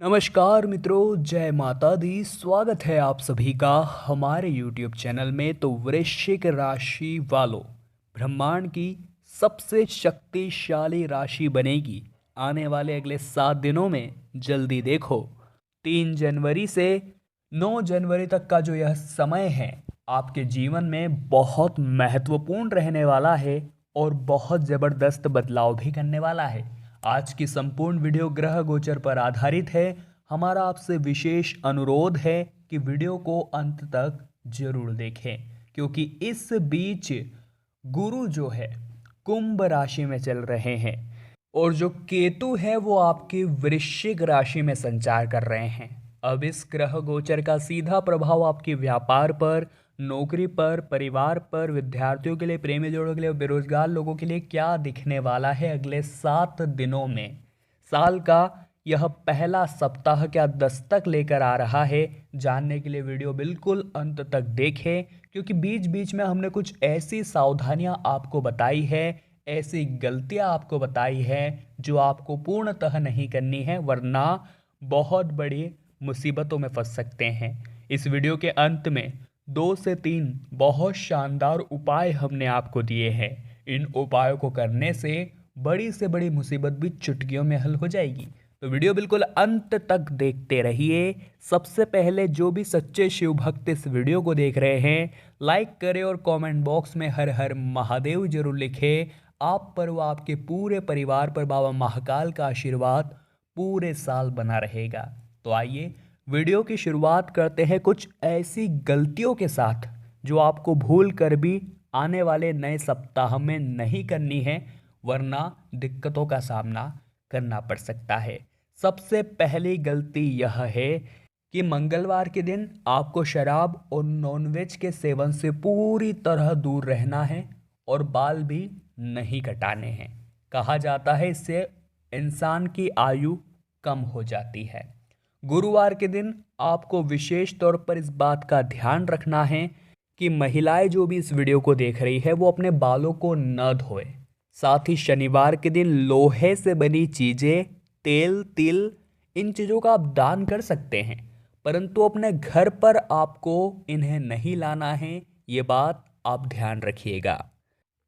नमस्कार मित्रों, जय माता दी। स्वागत है आप सभी का हमारे YouTube चैनल में। तो वृश्चिक राशि वालों, ब्रह्मांड की सबसे शक्तिशाली राशि बनेगी आने वाले अगले 7 दिनों में। जल्दी देखो, 3 जनवरी से 9 जनवरी तक का जो यह समय है आपके जीवन में बहुत महत्वपूर्ण रहने वाला है और बहुत ज़बरदस्त बदलाव भी करने वाला है। आज की संपूर्ण वीडियो ग्रह गोचर पर आधारित है। हमारा आपसे विशेष अनुरोध है कि वीडियो को अंत तक जरूर देखें, क्योंकि इस बीच गुरु जो है कुंभ राशि में चल रहे हैं और जो केतु है वो आपकी वृश्चिक राशि में संचार कर रहे हैं। अब इस ग्रह गोचर का सीधा प्रभाव आपके व्यापार पर, नौकरी पर, परिवार पर, विद्यार्थियों के लिए, प्रेमी जोड़ों के लिए, बेरोजगार लोगों के लिए क्या दिखने वाला है अगले 7 दिनों में। साल का यह पहला सप्ताह क्या दस्तक लेकर आ रहा है, जानने के लिए वीडियो बिल्कुल अंत तक देखें, क्योंकि बीच बीच में हमने कुछ ऐसी सावधानियां आपको बताई है, ऐसी गलतियां आपको बताई है जो आपको पूर्णतः नहीं करनी है, वरना बहुत बड़ी मुसीबतों में फंस सकते हैं। इस वीडियो के अंत में 2 से 3 बहुत शानदार उपाय हमने आपको दिए हैं। इन उपायों को करने से बड़ी से बड़ी मुसीबत भी चुटकियों में हल हो जाएगी। तो वीडियो बिल्कुल अंत तक देखते रहिए। सबसे पहले जो भी सच्चे शिव भक्त इस वीडियो को देख रहे हैं, लाइक करें और कमेंट बॉक्स में हर हर महादेव जरूर लिखें। आप पर व आपके पूरे परिवार पर बाबा महाकाल का आशीर्वाद पूरे साल बना रहेगा। तो आइए वीडियो की शुरुआत करते हैं कुछ ऐसी गलतियों के साथ जो आपको भूल कर भी आने वाले नए सप्ताह में नहीं करनी है, वरना दिक्कतों का सामना करना पड़ सकता है। सबसे पहली गलती यह है कि मंगलवार के दिन आपको शराब और नॉनवेज के सेवन से पूरी तरह दूर रहना है और बाल भी नहीं कटाने हैं। कहा जाता है इससे इंसान की आयु कम हो जाती है। गुरुवार के दिन आपको विशेष तौर पर इस बात का ध्यान रखना है कि महिलाएं जो भी इस वीडियो को देख रही है वो अपने बालों को न धोए। साथ ही शनिवार के दिन लोहे से बनी चीजें, तेल, तिल, इन चीज़ों का आप दान कर सकते हैं, परंतु अपने घर पर आपको इन्हें नहीं लाना है। ये बात आप ध्यान रखिएगा।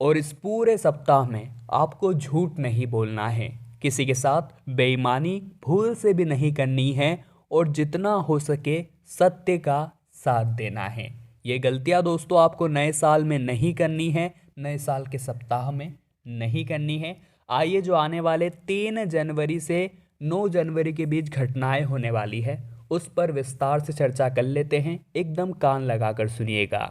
और इस पूरे सप्ताह में आपको झूठ नहीं बोलना है, किसी के साथ बेईमानी भूल से भी नहीं करनी है और जितना हो सके सत्य का साथ देना है। ये गलतियां दोस्तों आपको नए साल में नहीं करनी है, नए साल के सप्ताह में नहीं करनी है। आइए जो आने वाले 3 जनवरी से 9 जनवरी के बीच घटनाएं होने वाली है उस पर विस्तार से चर्चा कर लेते हैं। एकदम कान लगाकर सुनिएगा।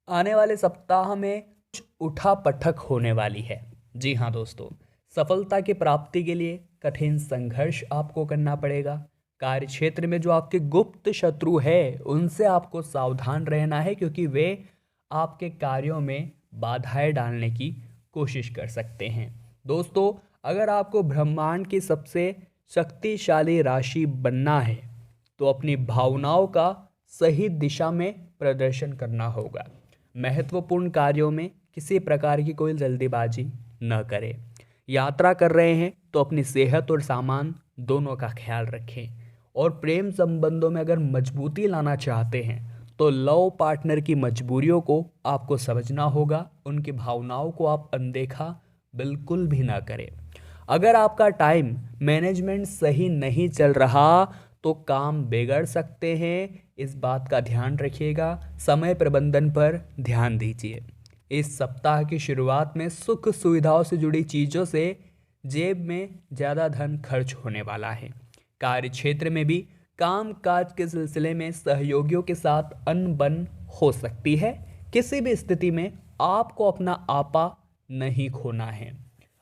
आने वाले सप्ताह में कुछ उठापटक होने वाली है। जी हाँ दोस्तों, सफलता की प्राप्ति के लिए कठिन संघर्ष आपको करना पड़ेगा। कार्य क्षेत्र में जो आपके गुप्त शत्रु है उनसे आपको सावधान रहना है, क्योंकि वे आपके कार्यों में बाधाएं डालने की कोशिश कर सकते हैं। दोस्तों, अगर आपको ब्रह्मांड की सबसे शक्तिशाली राशि बनना है तो अपनी भावनाओं का सही दिशा में प्रदर्शन करना होगा। महत्वपूर्ण कार्यों में किसी प्रकार की कोई जल्दीबाजी न करें। यात्रा कर रहे हैं तो अपनी सेहत और सामान दोनों का ख्याल रखें। और प्रेम संबंधों में अगर मजबूती लाना चाहते हैं तो लव पार्टनर की मजबूरियों को आपको समझना होगा। उनकी भावनाओं को आप अनदेखा बिल्कुल भी ना करें। अगर आपका टाइम मैनेजमेंट सही नहीं चल रहा तो काम बिगड़ सकते हैं, इस बात का ध्यान रखिएगा। समय प्रबंधन पर ध्यान दीजिए। इस सप्ताह की शुरुआत में सुख सुविधाओं से जुड़ी चीज़ों से जेब में ज़्यादा धन खर्च होने वाला है। कार्य क्षेत्र में भी काम काज के सिलसिले में सहयोगियों के साथ अनबन हो सकती है। किसी भी स्थिति में आपको अपना आपा नहीं खोना है।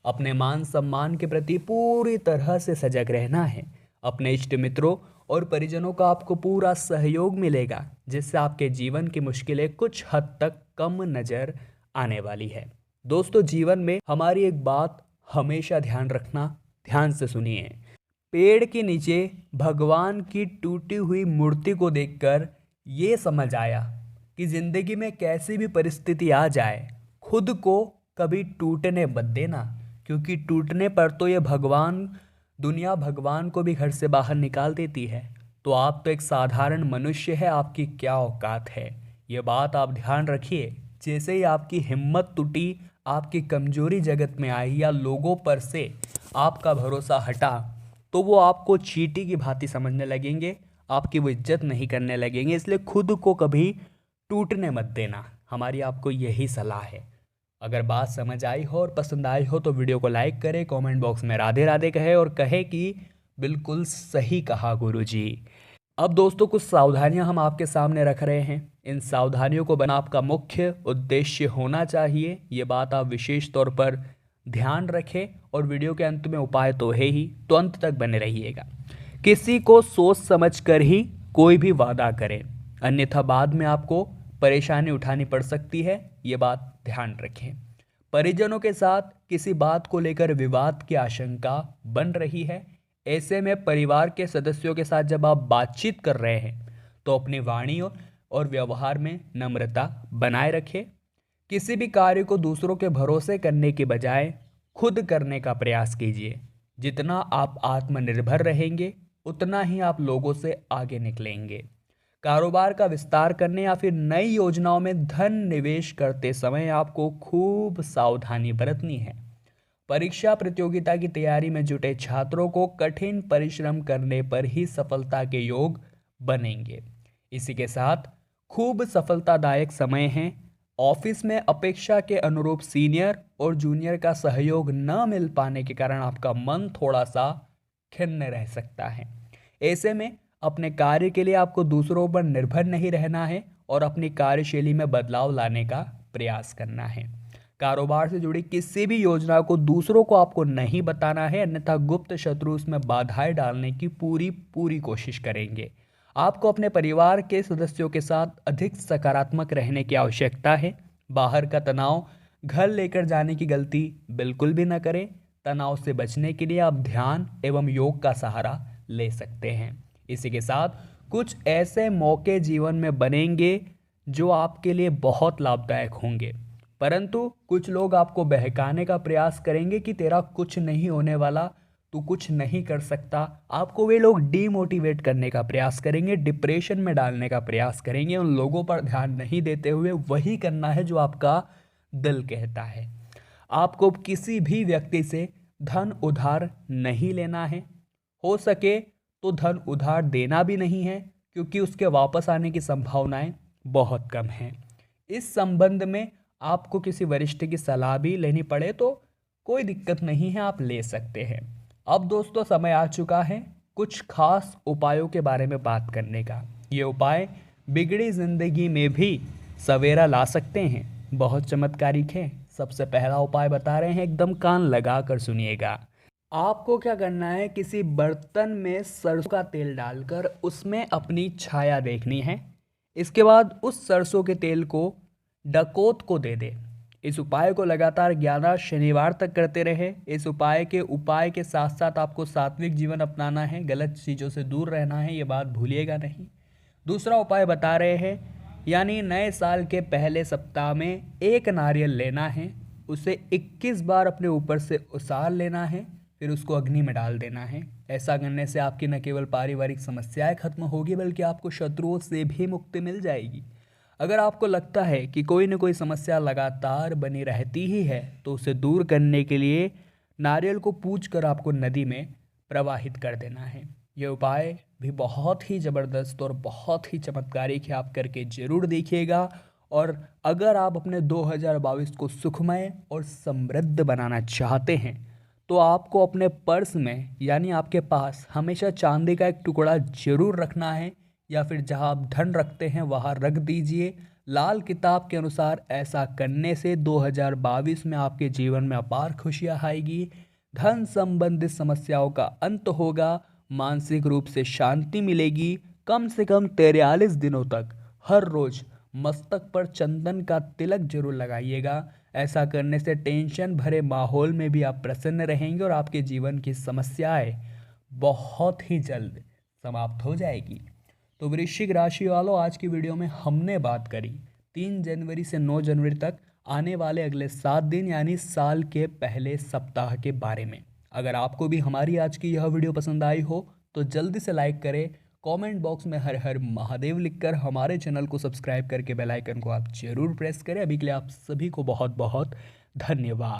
अपने मान सम्मान के प्रति पूरी तरह से सजग रहना है। अपने इष्ट मित्रों और परिजनों का आपको पूरा सहयोग मिलेगा, जिससे आपके जीवन की मुश्किलें कुछ हद तक कम नजर आने वाली है। दोस्तों, जीवन में हमारी एक बात हमेशा ध्यान रखना, ध्यान से सुनिए। पेड़ के नीचे भगवान की टूटी हुई मूर्ति को देखकर ये समझ आया कि जिंदगी में कैसी भी परिस्थिति आ जाए, खुद को कभी टूटने मत देना, क्योंकि टूटने पर तो ये भगवान दुनिया भगवान को भी घर से बाहर निकाल देती है, तो आप तो एक साधारण मनुष्य है, आपकी क्या औकात है। ये बात आप ध्यान रखिए। जैसे ही आपकी हिम्मत टूटी, आपकी कमजोरी जगत में आई या लोगों पर से आपका भरोसा हटा, तो वो आपको चींटी की भांति समझने लगेंगे, आपकी वो इज्जत नहीं करने लगेंगे। इसलिए खुद को कभी टूटने मत देना, हमारी आपको यही सलाह है। अगर बात समझ आई हो और पसंद आई हो तो वीडियो को लाइक करें, कमेंट बॉक्स में राधे राधे कहे और कहे कि बिल्कुल सही कहा गुरुजी। अब दोस्तों कुछ सावधानियां हम आपके सामने रख रहे हैं। इन सावधानियों को बना आपका मुख्य उद्देश्य होना चाहिए, ये बात आप विशेष तौर पर ध्यान रखें। और वीडियो के अंत में उपाय तो है ही, तो अंत तक बने रहिएगा। किसी को सोच समझ कर ही कोई भी वादा करें, अन्यथा बाद में आपको परेशानी उठानी पड़ सकती है, ये बात ध्यान रखें। परिजनों के साथ किसी बात को लेकर विवाद की आशंका बन रही है। ऐसे में परिवार के सदस्यों के साथ जब आप बातचीत कर रहे हैं तो अपनी वाणी और व्यवहार में नम्रता बनाए रखें। किसी भी कार्य को दूसरों के भरोसे करने के बजाय खुद करने का प्रयास कीजिए। जितना आप आत्मनिर्भर रहेंगे उतना ही आप लोगों से आगे निकलेंगे। कारोबार का विस्तार करने या फिर नई योजनाओं में धन निवेश करते समय आपको खूब सावधानी बरतनी है। परीक्षा प्रतियोगिता की तैयारी में जुटे छात्रों को कठिन परिश्रम करने पर ही सफलता के योग बनेंगे। इसी के साथ खूब सफलतादायक समय है। ऑफिस में अपेक्षा के अनुरूप सीनियर और जूनियर का सहयोग न मिल पाने के कारण आपका मन थोड़ा सा खिन्न रह सकता है। ऐसे में अपने कार्य के लिए आपको दूसरों पर निर्भर नहीं रहना है और अपनी कार्यशैली में बदलाव लाने का प्रयास करना है। कारोबार से जुड़ी किसी भी योजना को दूसरों को आपको नहीं बताना है, अन्यथा गुप्त शत्रु उसमें बाधाएं डालने की पूरी कोशिश करेंगे। आपको अपने परिवार के सदस्यों के साथ अधिक सकारात्मक रहने की आवश्यकता है। बाहर का तनाव घर लेकर जाने की गलती बिल्कुल भी न करें। तनाव से बचने के लिए आप ध्यान एवं योग का सहारा ले सकते हैं। इसी के साथ कुछ ऐसे मौके जीवन में बनेंगे जो आपके लिए बहुत लाभदायक होंगे, परंतु कुछ लोग आपको बहकाने का प्रयास करेंगे कि तेरा कुछ नहीं होने वाला, तू कुछ नहीं कर सकता। आपको वे लोग डीमोटिवेट करने का प्रयास करेंगे, डिप्रेशन में डालने का प्रयास करेंगे। उन लोगों पर ध्यान नहीं देते हुए वही करना है जो आपका दिल कहता है। आपको किसी भी व्यक्ति से धन उधार नहीं लेना है। हो सके तो धन उधार देना भी नहीं है, क्योंकि उसके वापस आने की संभावनाएं बहुत कम हैं। इस संबंध में आपको किसी वरिष्ठ की सलाह भी लेनी पड़े तो कोई दिक्कत नहीं है, आप ले सकते हैं। अब दोस्तों समय आ चुका है कुछ खास उपायों के बारे में बात करने का। ये उपाय बिगड़ी जिंदगी में भी सवेरा ला सकते हैं, बहुत चमत्कारिक है। सबसे पहला उपाय बता रहे हैं, एकदम कान लगा कर सुनिएगा। आपको क्या करना है, किसी बर्तन में सरसों का तेल डालकर उसमें अपनी छाया देखनी है। इसके बाद उस सरसों के तेल को डकैत को दे दे। इस उपाय को लगातार 11 शनिवार तक करते रहे। इस उपाय के साथ साथ आपको सात्विक जीवन अपनाना है, गलत चीज़ों से दूर रहना है, ये बात भूलिएगा नहीं। दूसरा उपाय बता रहे हैं, यानी नए साल के पहले सप्ताह में एक नारियल लेना है, उसे 21 बार अपने ऊपर से उसार लेना है, फिर उसको अग्नि में डाल देना है। ऐसा करने से आपकी न केवल पारिवारिक समस्याएं खत्म होगी, बल्कि आपको शत्रुओं से भी मुक्ति मिल जाएगी। अगर आपको लगता है कि कोई न कोई समस्या लगातार बनी रहती ही है, तो उसे दूर करने के लिए नारियल को पूज कर आपको नदी में प्रवाहित कर देना है। यह उपाय भी बहुत ही ज़बरदस्त और बहुत ही चमत्कारिक है, आप करके ज़रूर देखिएगा। और अगर आप अपने 2022 को सुखमय और समृद्ध बनाना चाहते हैं, तो आपको अपने पर्स में यानी आपके पास हमेशा चांदी का एक टुकड़ा जरूर रखना है, या फिर जहां आप धन रखते हैं वहां रख दीजिए। लाल किताब के अनुसार ऐसा करने से 2022 में आपके जीवन में अपार खुशियां आएगी, धन संबंधित समस्याओं का अंत होगा, मानसिक रूप से शांति मिलेगी। कम से कम 43 दिनों तक हर रोज मस्तक पर चंदन का तिलक जरूर लगाइएगा। ऐसा करने से टेंशन भरे माहौल में भी आप प्रसन्न रहेंगे और आपके जीवन की समस्याएं बहुत ही जल्द समाप्त हो जाएगी। तो वृश्चिक राशि वालों, आज की वीडियो में हमने बात करी 3 जनवरी से 9 जनवरी तक आने वाले अगले 7 दिन यानी साल के पहले सप्ताह के बारे में। अगर आपको भी हमारी आज की यह वीडियो पसंद आई हो तो जल्दी से लाइक करें, कमेंट बॉक्स में हर हर महादेव लिखकर हमारे चैनल को सब्सक्राइब करके बेल आइकन को आप जरूर प्रेस करें। अभी के लिए आप सभी को बहुत बहुत धन्यवाद।